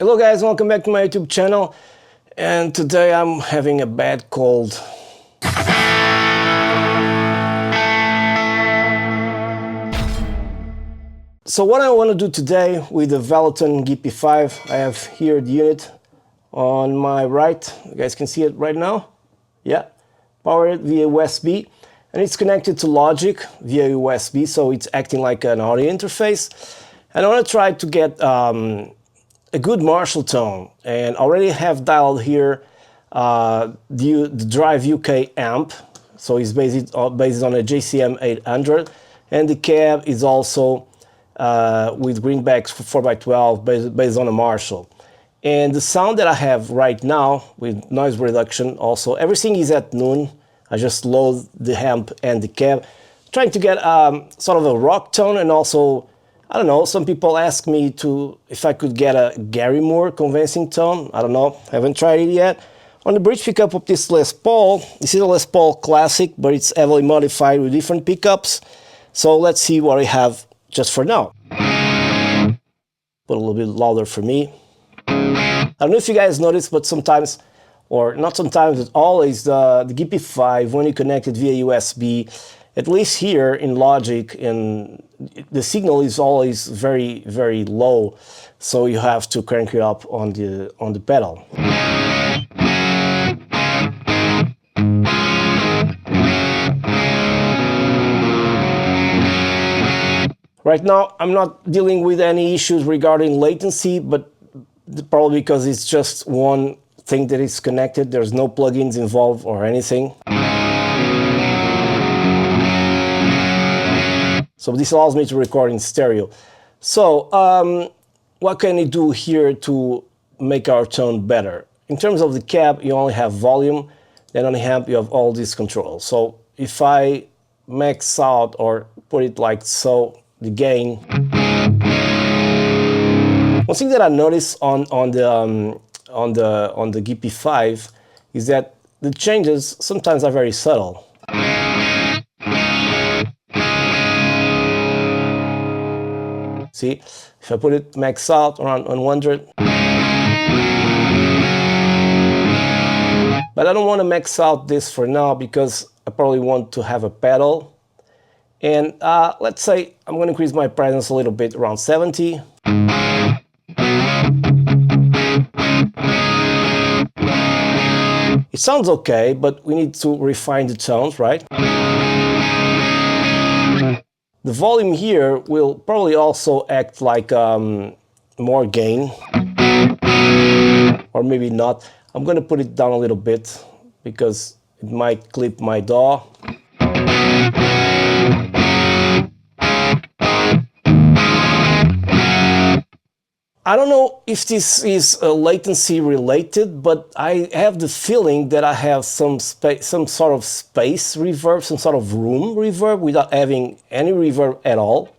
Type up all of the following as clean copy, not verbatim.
Hello guys, welcome back to my YouTube channel, and today I'm having a bad cold. So what I want to do today with the VALETON GP-5, I have here the unit on my right. You guys can see it right now. Yeah, powered via USB, and it's connected to Logic via USB, so it's acting like an audio interface. And I want to try to get a good Marshall tone, and already have dialed here the Drive UK amp, so it's based on a JCM 800, and the cab is also with greenbacks 4x12 based on a Marshall. And the sound that I have right now with noise reduction also, everything is at noon. I just load the amp and the cab, trying to get sort of a rock tone, and also, I don't know, some people ask me if I could get a Gary Moore convincing tone. I don't know, haven't tried it yet. On the bridge pickup of this Les Paul, this is a Les Paul Classic, but it's heavily modified with different pickups. So let's see what I have just for now. Put a little bit louder for me. I don't know if you guys noticed, but sometimes, or not sometimes, but always, the GP-5, when you connect it via USB, at least here in Logic, and the signal is always very, very low, so you have to crank it up on the pedal. Right now, I'm not dealing with any issues regarding latency, but probably because it's just one thing that is connected. There's no plugins involved or anything. So this allows me to record in stereo. So what can you do here to make our tone better? In terms of the cab, you only have volume, then on the amp you have all these controls. So if I max out or put it like so, the gain. One thing that I noticed on the GP-5 is that the changes sometimes are very subtle. See, if I put it max out around 100, but I don't want to max out this for now because I probably want to have a pedal. And let's say I'm going to increase my presence a little bit, around 70. It sounds okay, but we need to refine the tones, right? The volume here will probably also act like more gain, or maybe not. I'm going to put it down a little bit because it might clip my DAW. I don't know if this is latency related, but I have the feeling that I have some sort of space reverb, some sort of room reverb without having any reverb at all.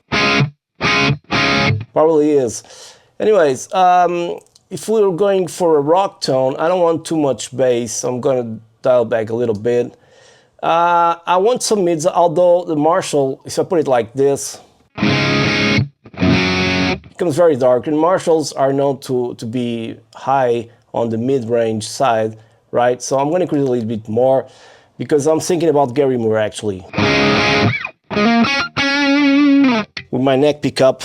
Probably is. Anyways, if we were going for a rock tone, I don't want too much bass. I'm going to dial back a little bit. I want some mids, although the Marshall, if I put it like this, becomes very dark, and Marshalls are known to be high on the mid-range side, right? So I'm going to increase a little bit more because I'm thinking about Gary Moore actually. With my neck pickup.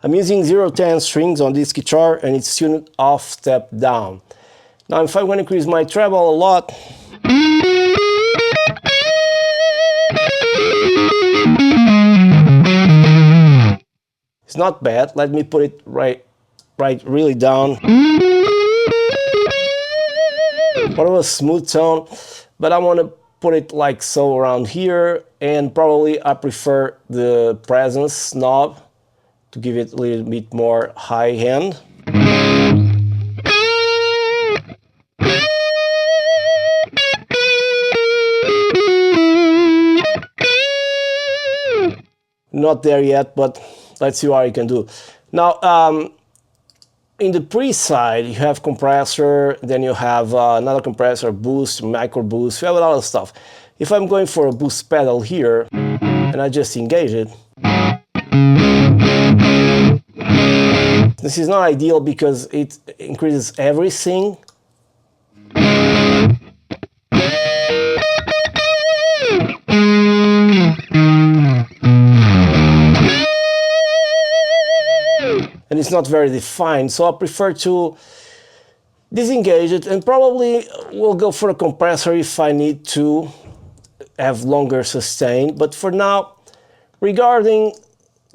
I'm using 0-10 strings on this guitar, and it's tuned off step down. Now if I want to increase my treble a lot, it's not bad. Let me put it right really down. Part of a smooth tone, but I want to put it like so around here, and probably I prefer the presence knob to give it a little bit more high end. Not there yet, but let's see what I can do. Now, in the pre side, you have compressor, then you have another compressor, boost, micro boost, you have a lot of stuff. If I'm going for a boost pedal here, and I just engage it. This is not ideal because it increases everything. And it's not very defined, so I prefer to disengage it, and probably will go for a compressor if I need to have longer sustain. But for now, regarding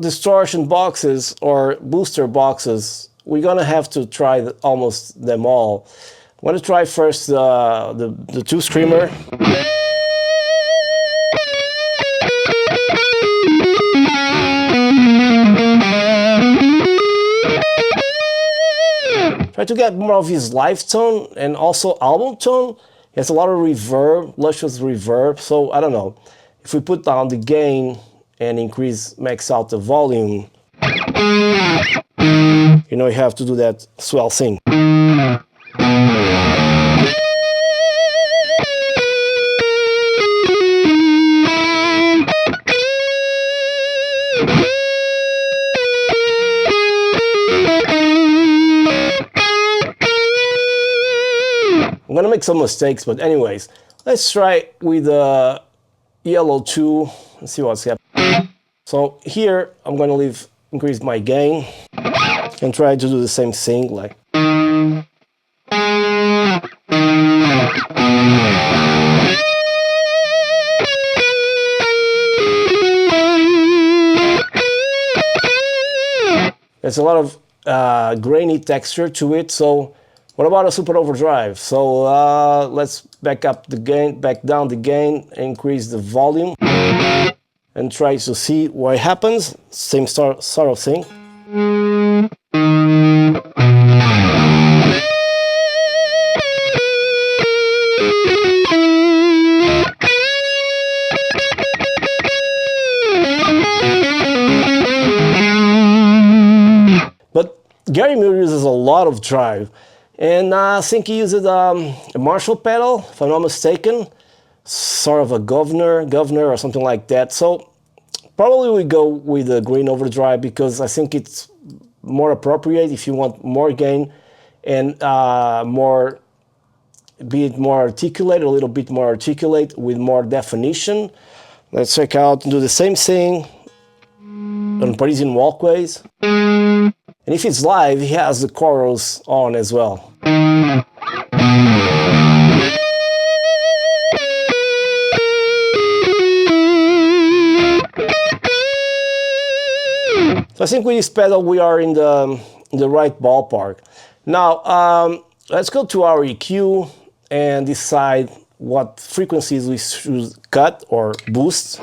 distortion boxes or booster boxes, we're gonna have to try almost them all. I'm gonna try first the Toushscreamer. Try to get more of his live tone and also album tone. He has a lot of reverb, luscious reverb, so I don't know. If we put down the gain and max out the volume, you know, you have to do that swell thing. I'm gonna make some mistakes, but anyways, let's try with the yellow 2 and see what's happening. So here I'm gonna increase my gain and try to do the same thing, like. There's a lot of grainy texture to it, so what about a super overdrive? So let's back down the gain, increase the volume, and try to see what happens. Same sort of thing. But Gary Moore uses a lot of drive. And I think he uses a Marshall pedal, if I'm not mistaken, sort of a governor or something like that. So probably we go with the green overdrive because I think it's more appropriate if you want more gain and be it more articulate, a little bit more articulate with more definition. Let's check out and do the same thing on Parisian Walkways. And if it's live, he has the chorus on as well. So I think with this pedal we are in the right ballpark. Now let's go to our EQ and decide what frequencies we should cut or boost.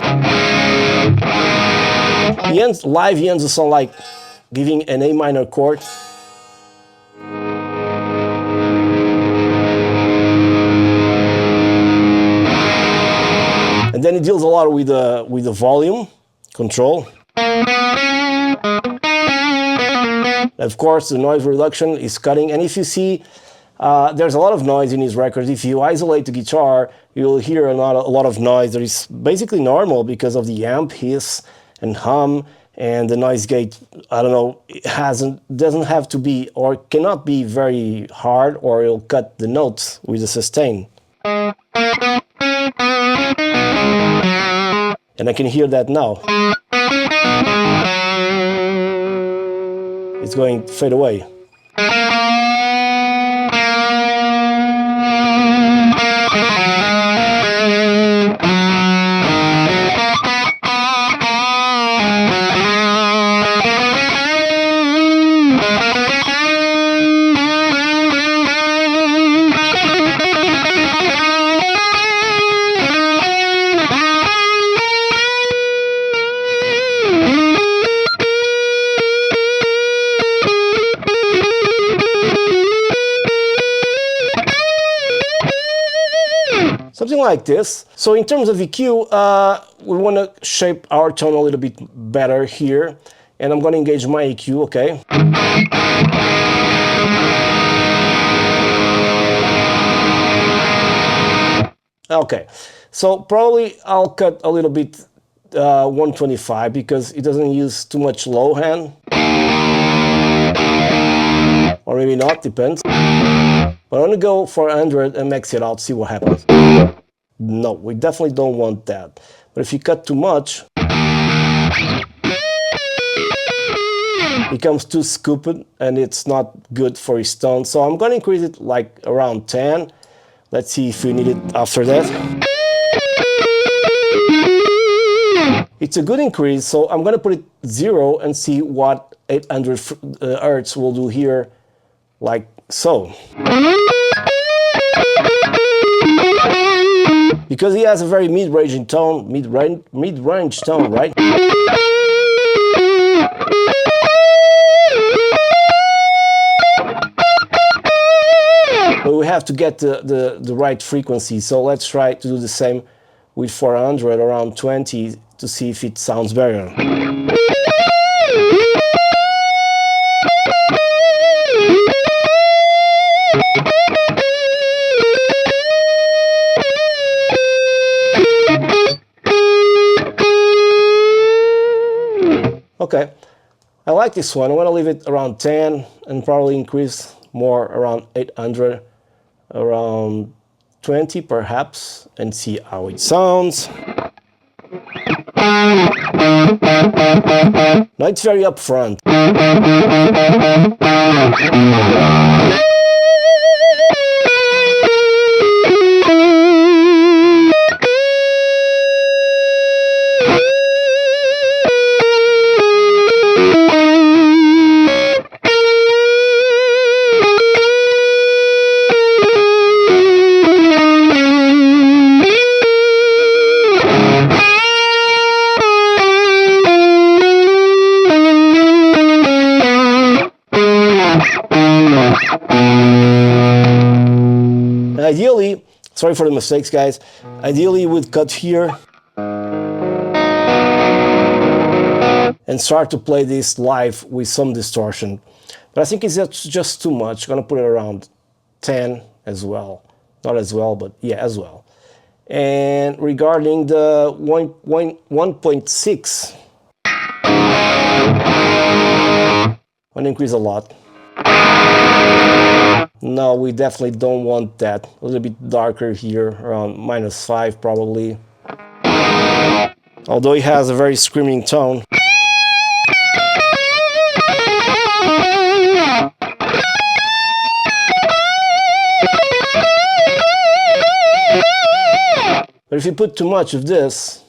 Live he ends the song like giving an A minor chord. And then it deals a lot with the volume control. Of course, the noise reduction is cutting, and if you see, there's a lot of noise in his records. If you isolate the guitar, you'll hear a lot of noise that is basically normal because of the amp hiss and hum, and the noise gate, I don't know, doesn't have to be or cannot be very hard, or it'll cut the notes with the sustain. And I can hear that now. It's going to fade away. Something like this. So in terms of EQ, we want to shape our tone a little bit better here. And I'm going to engage my EQ, okay? Okay, so probably I'll cut a little bit 125 because it doesn't use too much low hand. Or maybe not, depends. But I'm gonna go for 100 and max it out, see what happens. No, we definitely don't want that. But if you cut too much, it becomes too scooped and it's not good for your tone. So I'm gonna increase it like around 10. Let's see if we need it after that. It's a good increase, so I'm gonna put it 0 and see what 800 Hertz will do here, like so. Because he has a very mid-range tone, mid-range tone, right? But we have to get the right frequency, so let's try to do the same with 400, around 20, to see if it sounds better. Okay, I like this one. I'm gonna leave it around 10 and probably increase more around 800, around 20 perhaps, and see how it sounds. Now it's very upfront. Ideally, sorry for the mistakes, guys. Ideally, you would cut here and start to play this live with some distortion. But I think it's just too much. I'm gonna put it around 10 as well. Not as well, but yeah, as well. And regarding the 1.6, I'm gonna increase a lot. No, we definitely don't want that. A little bit darker here, around -5 probably. Although it has a very screaming tone. But if you put too much of this,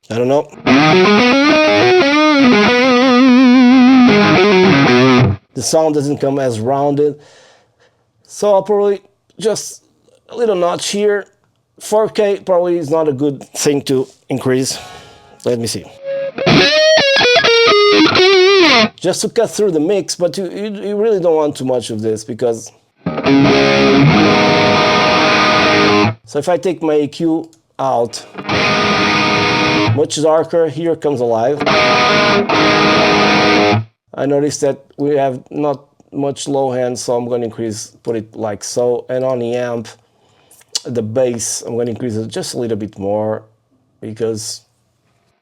I don't know. The sound doesn't come as rounded. So I'll probably just a little notch here. 4K probably is not a good thing to increase. Let me see. Just to cut through the mix, but you really don't want too much of this because... So if I take my EQ out, much darker, here comes alive. I noticed that we have not much low hand, so I'm going to put it like so. And on the amp, the bass, I'm going to increase it just a little bit more because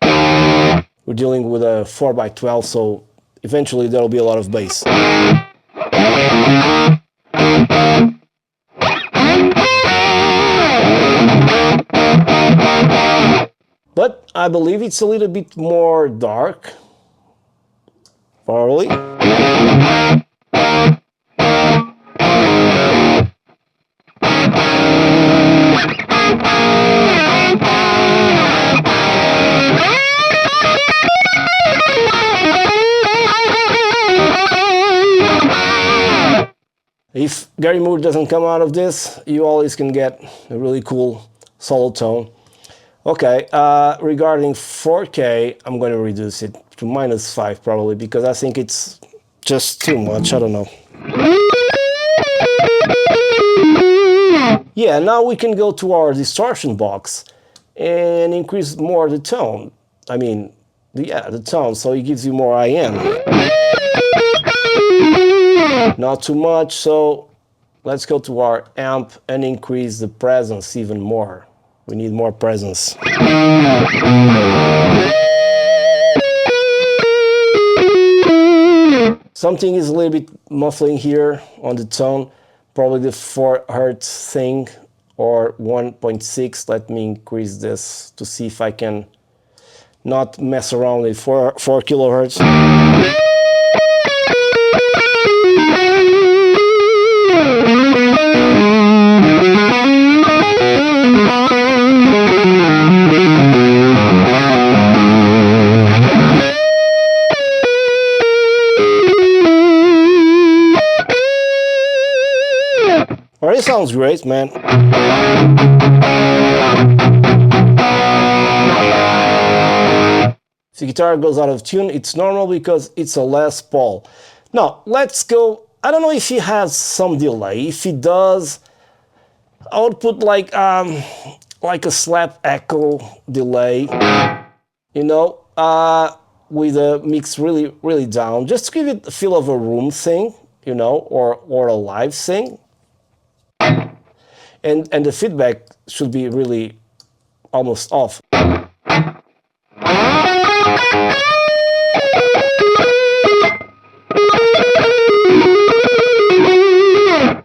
we're dealing with a 4x12, so eventually there'll be a lot of bass. But I believe it's a little bit more dark, probably. If Gary Moore doesn't come out of this, you always can get a really cool solo tone. Okay, regarding 4K, I'm going to reduce it to -5 probably because I think it's just too much, I don't know. Yeah, now we can go to our distortion box and increase more the tone. I mean, yeah, the tone, so it gives you more IM. Not too much, so let's go to our amp and increase the presence even more. We need more presence. Something is a little bit muffling here on the tone, probably the 4 Hz thing or 1.6. Let me increase this to see if I can not mess around with 4 kilohertz. Already sounds great, man. If the guitar goes out of tune, it's normal because it's a Les Paul. Now, let's go. I don't know if he has some delay. If he does, I would put like a slap echo delay, you know, with a mix really down, just to give it a feel of a room thing, you know, or a live thing. And the feedback should be really almost off.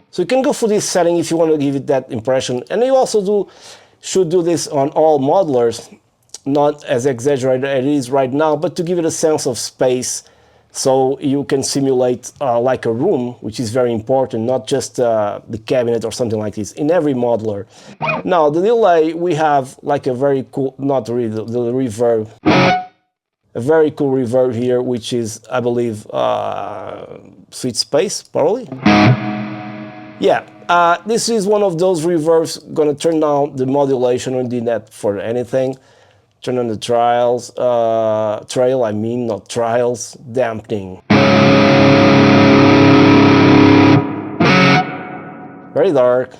So you can go for this setting if you want to give it that impression. And you also should do this on all modelers, not as exaggerated as it is right now, but to give it a sense of space, so you can simulate like a room, which is very important, not just the cabinet or something like this, in every modeler. Now, the delay, we have like a very cool, not really the reverb, a very cool reverb here, which is, I believe, Sweet Space, probably? Yeah, this is one of those reverbs, gonna turn down the modulation, or do that for anything. Turn on the trails, trail, I mean, not trials, dampening. Very dark,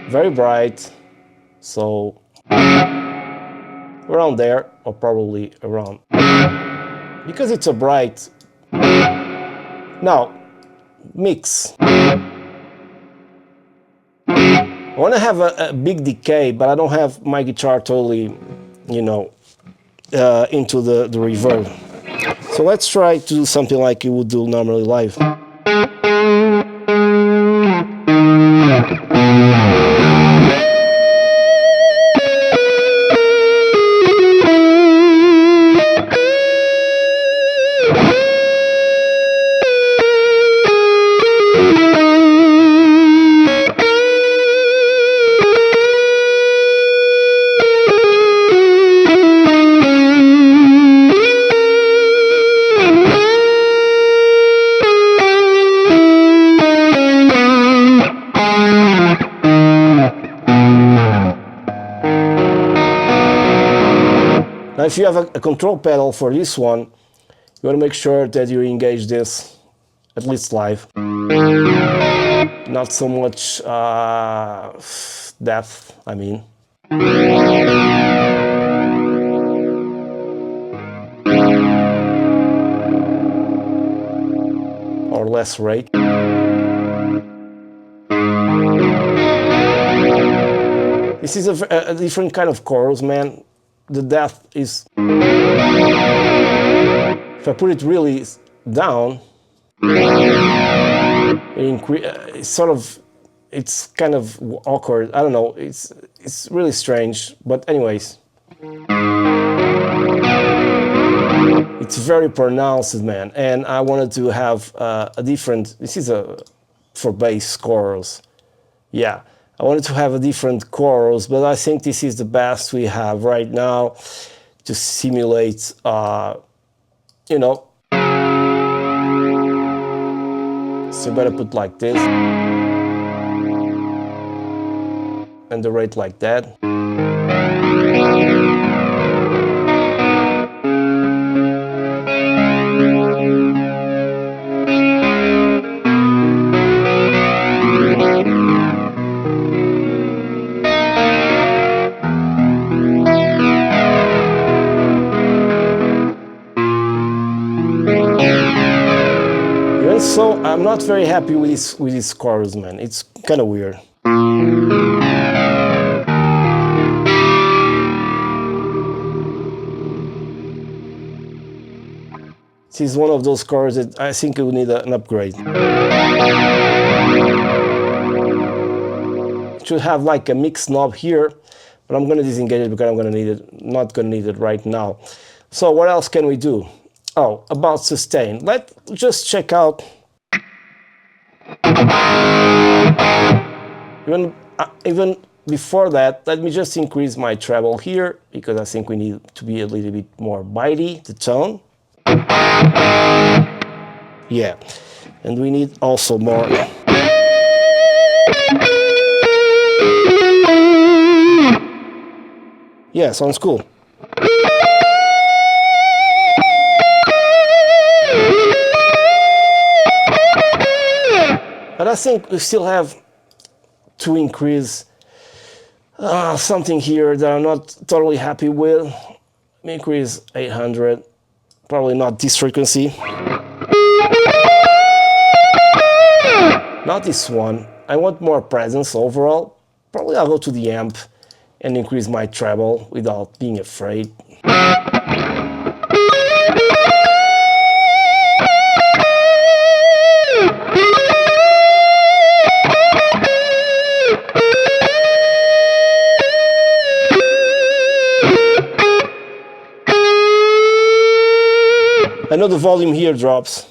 very bright, so around there, or probably around, because it's a bright. Now, mix. I want to have a big decay, but I don't have my guitar totally, you know, into the reverb. So let's try to do something like you would do normally live. Now, if you have a control pedal for this one, you want to make sure that you engage this, at least live. Not so much depth, I mean. Or less rate. This is a different kind of chorus, man. The depth is, if I put it really down, it's sort of, it's kind of awkward. I don't know, it's really strange, but anyways, it's very pronounced, man. And I wanted to have a different, this is for bass chorus, yeah. I wanted to have a different chorus, but I think this is the best we have right now to simulate, you know. So you better put like this, and the rate like that. not very happy with this chorus, man. It's kind of weird. This is one of those chords that I think it will need an upgrade. It should have like a mix knob here, but I'm going to disengage it because I'm going to need it. Not going to need it right now. So what else can we do? Oh, about sustain. Let's just check out. Even before that, let me just increase my treble here because I think we need to be a little bit more bitey, the tone. Yeah, and we need also more. Yeah, sounds cool. But I think we still have to increase something here that I'm not totally happy with. Let me increase 800, probably not this frequency. Not this one. I want more presence overall. Probably I'll go to the amp and increase my treble without being afraid. I know the volume here drops.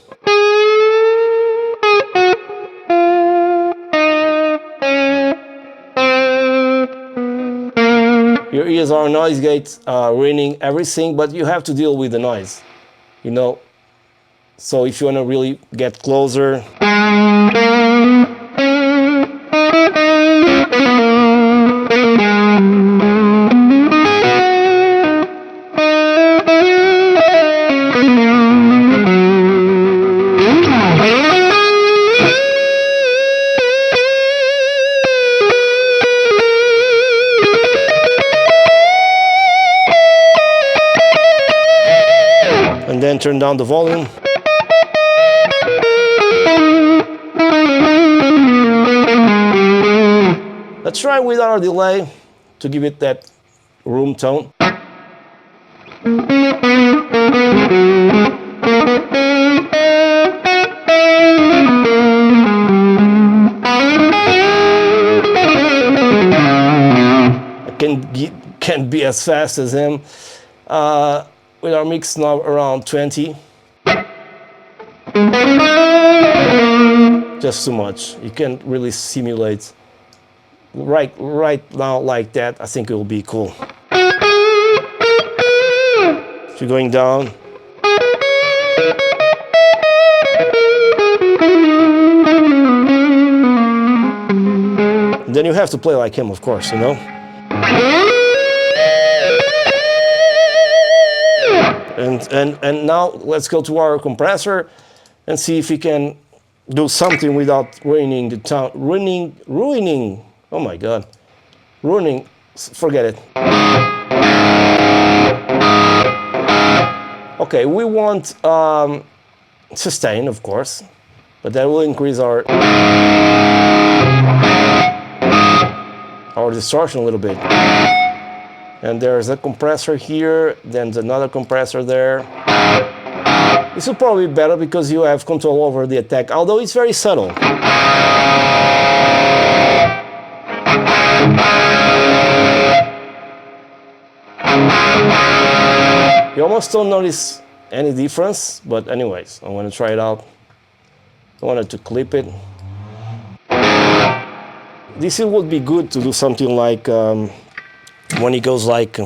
Your ears are noise gates, ruining everything, but you have to deal with the noise, you know. So if you want to really get closer, and then turn down the volume. Let's try without a delay to give it that room tone. I can't be as fast as him. With our mix knob around 20. Just too much. You can't really simulate right now like that. I think it will be cool. So you're going down. And then you have to play like him, of course, you know. And now let's go to our compressor and see if we can do something without ruining the tone. Ruining. Oh my God. Ruining. Forget it. Okay, we want sustain, of course, but that will increase our distortion a little bit. And there's a compressor here, then there's another compressor there. This will probably be better because you have control over the attack, although it's very subtle. You almost don't notice any difference, but anyways, I want to try it out. I wanted to clip it. This would be good to do something like when it goes like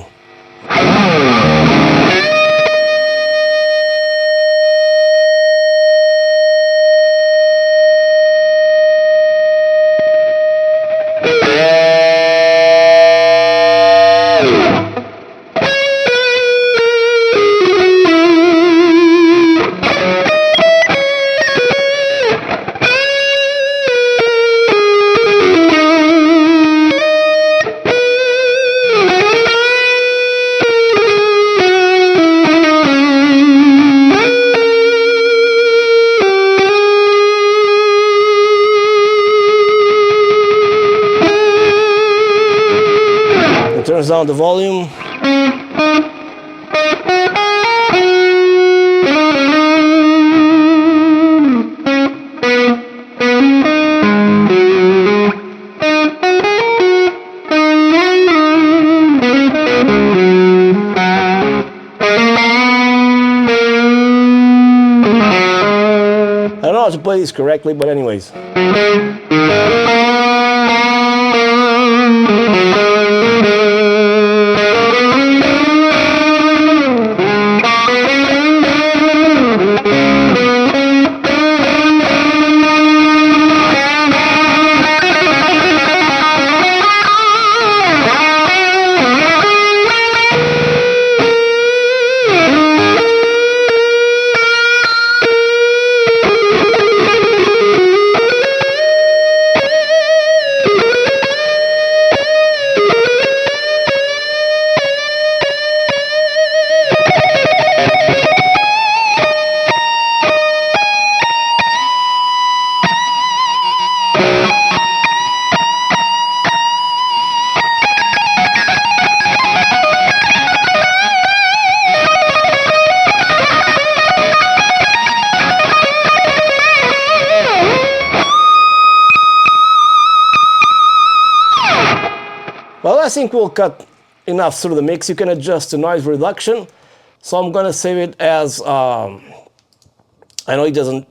turns down the volume. I don't know how to play this correctly, but anyways. Well, I think we'll cut enough through the mix. You can adjust the noise reduction. So I'm gonna save it as, I know it doesn't,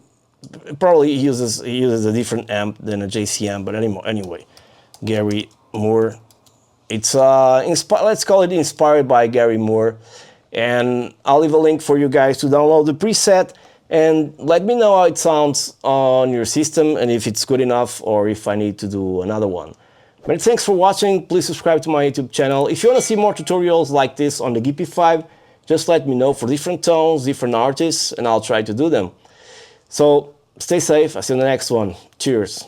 probably he uses a different amp than a JCM, but anyway, Gary Moore. It's, let's call it inspired by Gary Moore. And I'll leave a link for you guys to download the preset and let me know how it sounds on your system and if it's good enough or if I need to do another one. Many thanks for watching. Please subscribe to my YouTube channel. If you want to see more tutorials like this on the GP-5, just let me know for different tones, different artists, and I'll try to do them. So stay safe. I'll see you in the next one. Cheers.